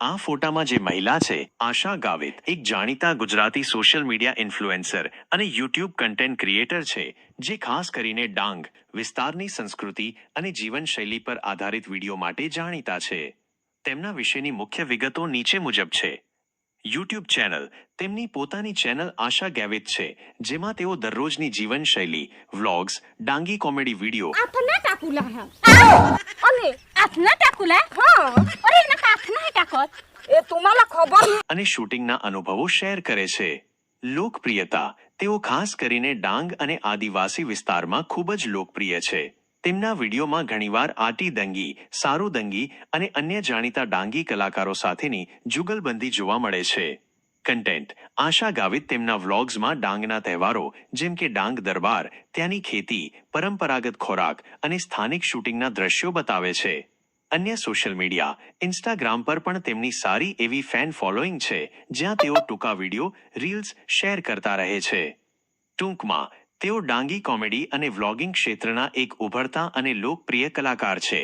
આ ફોટામાં જે મહિલા છે આશા ગાવિત એક જાણીતા ગુજરાતી સોશિયલ મીડિયા ઇન્ફ્લુએન્સર અને યુટ્યુબ કન્ટેન્ટ ક્રિએટર છે, જે ખાસ કરીને ડાંગ વિસ્તારની સંસ્કૃતિ અને જીવનશૈલી પર આધારિત વિડીયો માટે જાણીતા છે. તેમના વિશેની મુખ્ય વિગતો નીચે મુજબ છે. YouTube channel. તેમની પોતાની ચેનલ આશા ગાવિત છે, જેમાં તેઓ દરરોજની જીવનશૈલી, વ્લોગ્સ, ડાંગી કોમેડી વિડીયો આથના ટાકુલા અને આથના ટાકુલા અરે એના કાથના ટાકત એ તમારા ખબર અને શૂટિંગના અનુભવો શેર કરે છે. લોકપ્રિયતા. તેઓ ખાસ કરીને ડાંગ અને આદિવાસી વિસ્તારમાં ખૂબ જ લોકપ્રિય છે. તેમના વિડીયોમાં ઘણીવાર આટી દંગી, સારો દંગી અને અન્ય જાણીતા ડાંગી કલાકારો સાથેની જુગલબંધી જોવા મળે છે. કન્ટેન્ટ. આશા ગાવિત તેમના વ્લોગ્સમાં ડાંગના તહેવારો જેમ કે ડાંગ દરબાર, ત્યાંની ખેતી, પરંપરાગત ખોરાક અને સ્થાનિક શૂટિંગના દ્રશ્યો બતાવે છે. અન્ય સોશિયલ મીડિયા. ઇન્સ્ટાગ્રામ પર પણ તેમની સારી એવી ફેન ફોલોઈંગ છે, જ્યાં તેઓ ટૂંકા વિડીયો, રીલ્સ શેર કરતા રહે છે. ટૂંકમાં, તેઓ ડાંગી કોમેડી અને વ્લોગિંગ ક્ષેત્રના એક ઉભરતા અને લોકપ્રિય કલાકાર છે.